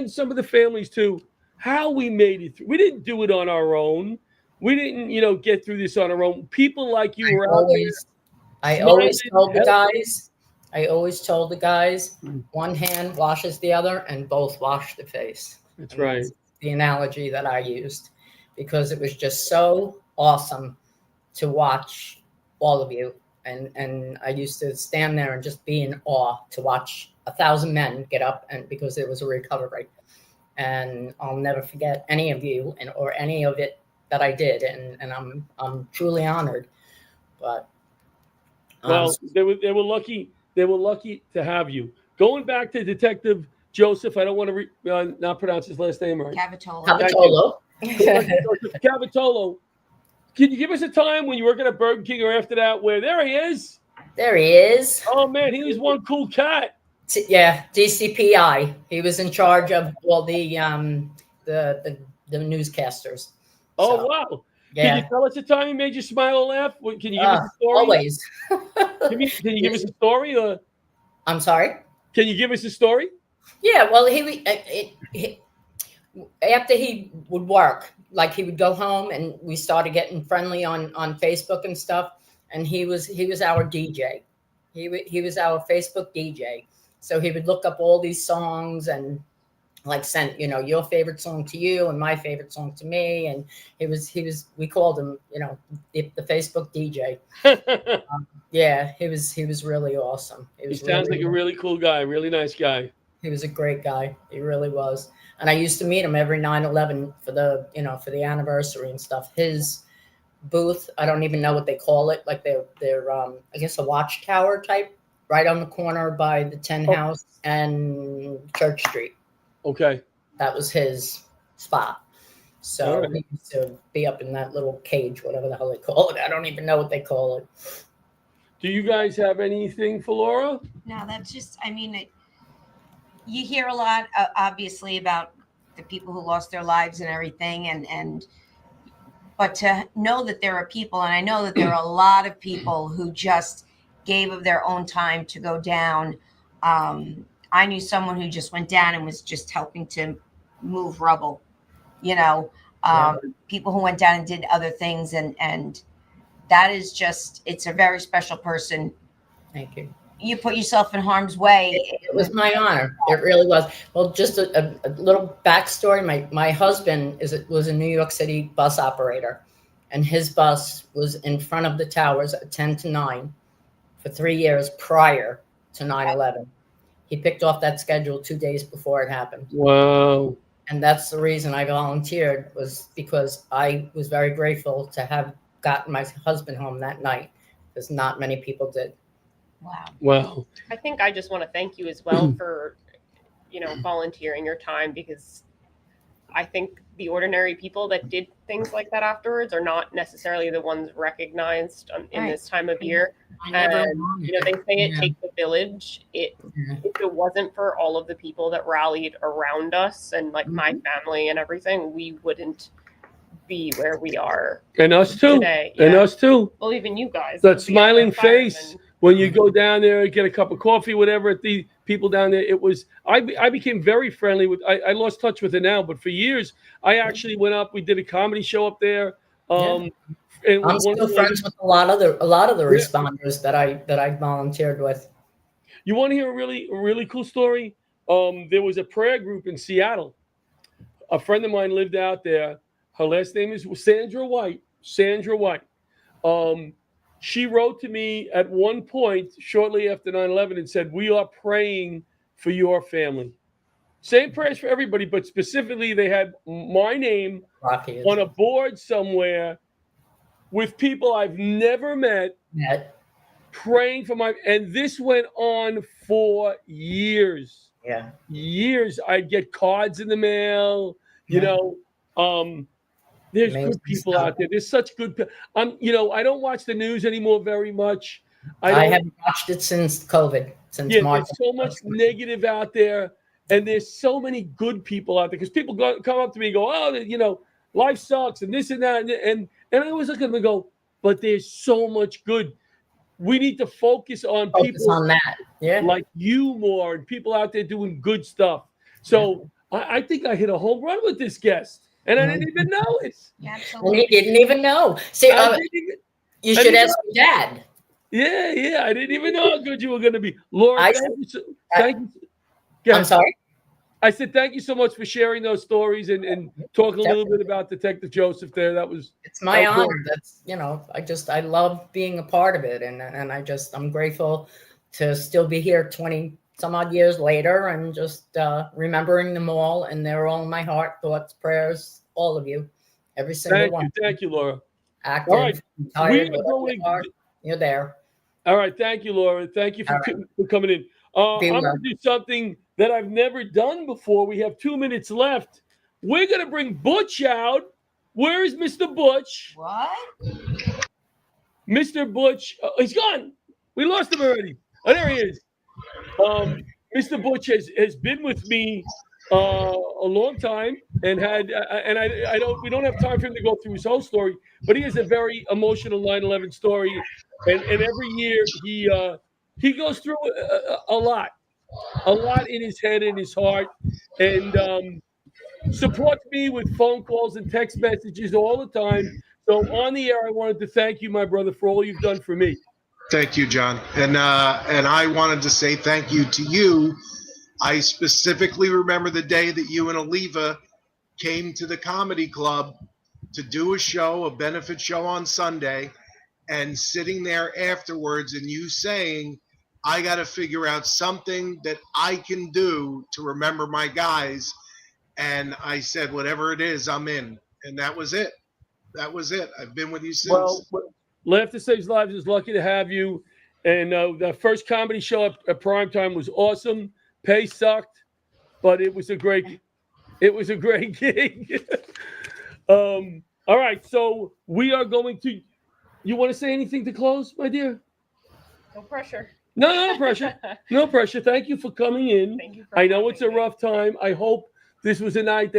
some of the families too, how we made it through. We didn't do it on our own. We didn't, get through this on our own. People like you were out there. I always told the guys, one hand washes the other, and both wash the face. That's right. That's the analogy that I used, because it was just so awesome to watch all of you. And I used to stand there and just be in awe to watch 1,000 men get up, and because it was a recovery. And I'll never forget any of you or any of it that I did, and I'm truly honored. But well, they were lucky. They were lucky to have you. Going back to Detective Joseph, I don't want to not pronounce his last name right. Cavatolo. Cavatolo. Can you give us a time when you working at Burger King or after that where there he is? There he is. Oh man, he was one cool cat. Yeah, DCPI. He was in charge of all the newscasters. Oh, so, wow. Yeah. Can you tell us a time he made you smile or laugh? Can you give us a story? Always. Can you give us a story? Or I'm sorry? Can you give us a story? Yeah, well, he after he would work, like he would go home, and we started getting friendly on Facebook and stuff, and he was our DJ. He was our Facebook DJ. So he would look up all these songs and like sent, your favorite song to you and my favorite song to me. And we called him, the Facebook DJ. Yeah, he was really awesome. He sounds like a really cool guy, really nice guy. He was a great guy. He really was. And I used to meet him every 9/11 for the anniversary and stuff. His booth, I don't even know what they call it. Like they're I guess a watchtower type, right on the corner by the Tin House and Church Street. Okay. That was his spot. So right. He used to be up in that little cage, whatever the hell they call it. I don't even know what they call it. Do you guys have anything for Laura? No, that's just, you hear a lot, obviously, about the people who lost their lives and everything. But to know that there are people, and I know that there are a lot of people who just gave of their own time to go down. I knew someone who just went down and was just helping to move rubble, people who went down and did other things. And that is just, it's a very special person. Thank you. You put yourself in harm's way. It was my honor. It really was. Well, just a little backstory. My husband was a New York City bus operator. and his bus was in front of the towers at 10 to 9 for 3 years prior to 9/11. He picked off that schedule 2 days before it happened. Wow. And that's the reason I volunteered, was because I was very grateful to have gotten my husband home that night, because not many people did. Wow. Wow. I think I just want to thank you as well for, volunteering your time, because I think the ordinary people that did things like that afterwards are not necessarily the ones recognized in Right. this time of year. I never And wanted they say it Yeah. takes a village. If it wasn't for all of the people that rallied around us and like my family and everything, we wouldn't be where we are And us too. today. And Yeah. us too. Well, even you guys. That the smiling other firemen. face when you go down there and get a cup of coffee, whatever, at the people down there. It was, I became very friendly with, I lost touch with it now, but for years, I actually went up, we did a comedy show up there. And I'm still friends with a lot of the responders that I volunteered with. You want to hear a really cool story? There was a prayer group in Seattle. A friend of mine lived out there. Her last name is Sandra White. Sandra White. She wrote to me at one point shortly after 9/11 and said, "We are praying for your family." Same prayers for everybody, but specifically they had my name on a board somewhere with people I've never met. Praying for and this went on for years. Yeah. Years. I'd get cards in the mail, there's Amazing good people stuff. out there. There's such good people. I don't watch the news anymore very much. I haven't watched it since COVID, since March. There's so much negative out there, and there's so many good people out there, because people come up to me and go, "Oh, life sucks and this and that," and I always look at them and go, "But there's so much good." We need to focus on people on that. Yeah. like you more, and people out there doing good stuff. So I think I hit a home run with this guest, and I didn't even know it. And you didn't even know. See, you should ask your dad. Yeah. I didn't even know how good you were going to be. Laura, thank you. I'm sorry? I said thank you so much for sharing those stories and talking a little bit about Detective Joseph there. It's my honor. That's, I love being a part of it. And I'm grateful to still be here 20 some odd years later, and just remembering them all. And they're all in my heart, thoughts, prayers, all of you, every single one. Thank you, Laura. Active, all right. Tired, you're there. All right. Thank you, Laura. Thank you for coming in. I'm going to do something that I've never done before. We have 2 minutes left. We're going to bring Butch out. Where is Mr. Butch? What? Mr. Butch. He's gone. We lost him already. Oh, there he is. Mr. Butch has been with me a long time, and we don't have time for him to go through his whole story, but he has a very emotional 9/11 story, and every year he goes through a lot in his head and his heart, and supports me with phone calls and text messages all the time. So on the air, I wanted to thank you, my brother, for all you've done for me. Thank you, John. And I wanted to say thank you to you. I specifically remember the day that you and Oliva came to the comedy club to do a show, a benefit show on Sunday, and sitting there afterwards and you saying, "I got to figure out something that I can do to remember my guys." And I said, "Whatever it is, I'm in." And that was it. That was it. I've been with you since. Well, Laughter Saves Lives is lucky to have you. And the first comedy show at primetime was awesome. Pay sucked, but it was a great gig. All right, so we are going to. You want to say anything to close, my dear? No pressure. No pressure. No pressure. Thank you for coming in. Thank you for I know it's a having me. rough time. I hope this was a night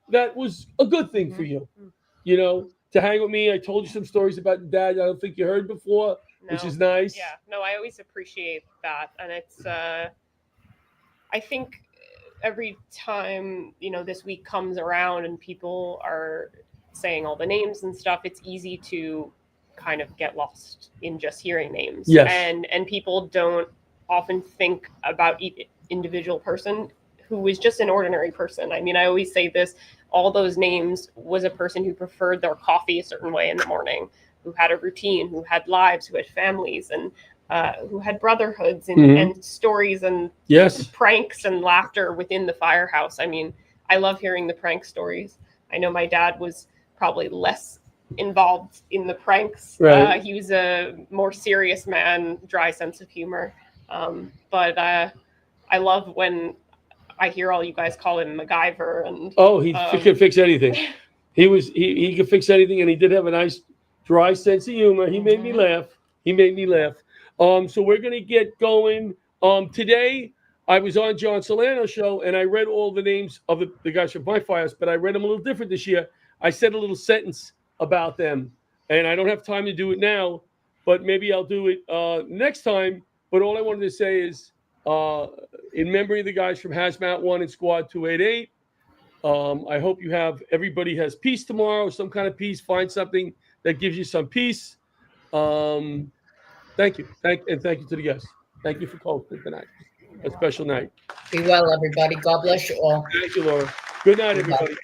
that was a good thing for you. To hang with me. I told you some stories about Dad I don't think you heard before, which is nice. Yeah, no, I always appreciate that. And it's, I think every time, this week comes around and people are saying all the names and stuff, it's easy to kind of get lost in just hearing names. Yes. And people don't often think about each individual person who was just an ordinary person. I mean, I always say this, all those names was a person who preferred their coffee a certain way in the morning, who had a routine, who had lives, who had families, and who had brotherhoods and stories and pranks and laughter within the firehouse. I mean, I love hearing the prank stories. I know my dad was probably less involved in the pranks. Right. He was a more serious man, dry sense of humor. But I love when I hear all you guys call him MacGyver. And he could fix anything. He could fix anything, and he did have a nice dry sense of humor. He made me laugh. So we're gonna get going. Today I was on John Solano's show, and I read all the names of the guys from my firehouse, but I read them a little different this year. I said a little sentence about them, and I don't have time to do it now, but maybe I'll do it next time. But all I wanted to say is, in memory of the guys from Hazmat 1 and Squad 288, I hope everybody has peace tomorrow, some kind of peace. Find something that gives you some peace. Thank you. Thank you to the guests. Thank you for hosting tonight. A special night. Be well, everybody. God bless you all. Thank you, Laura. Good night, everybody.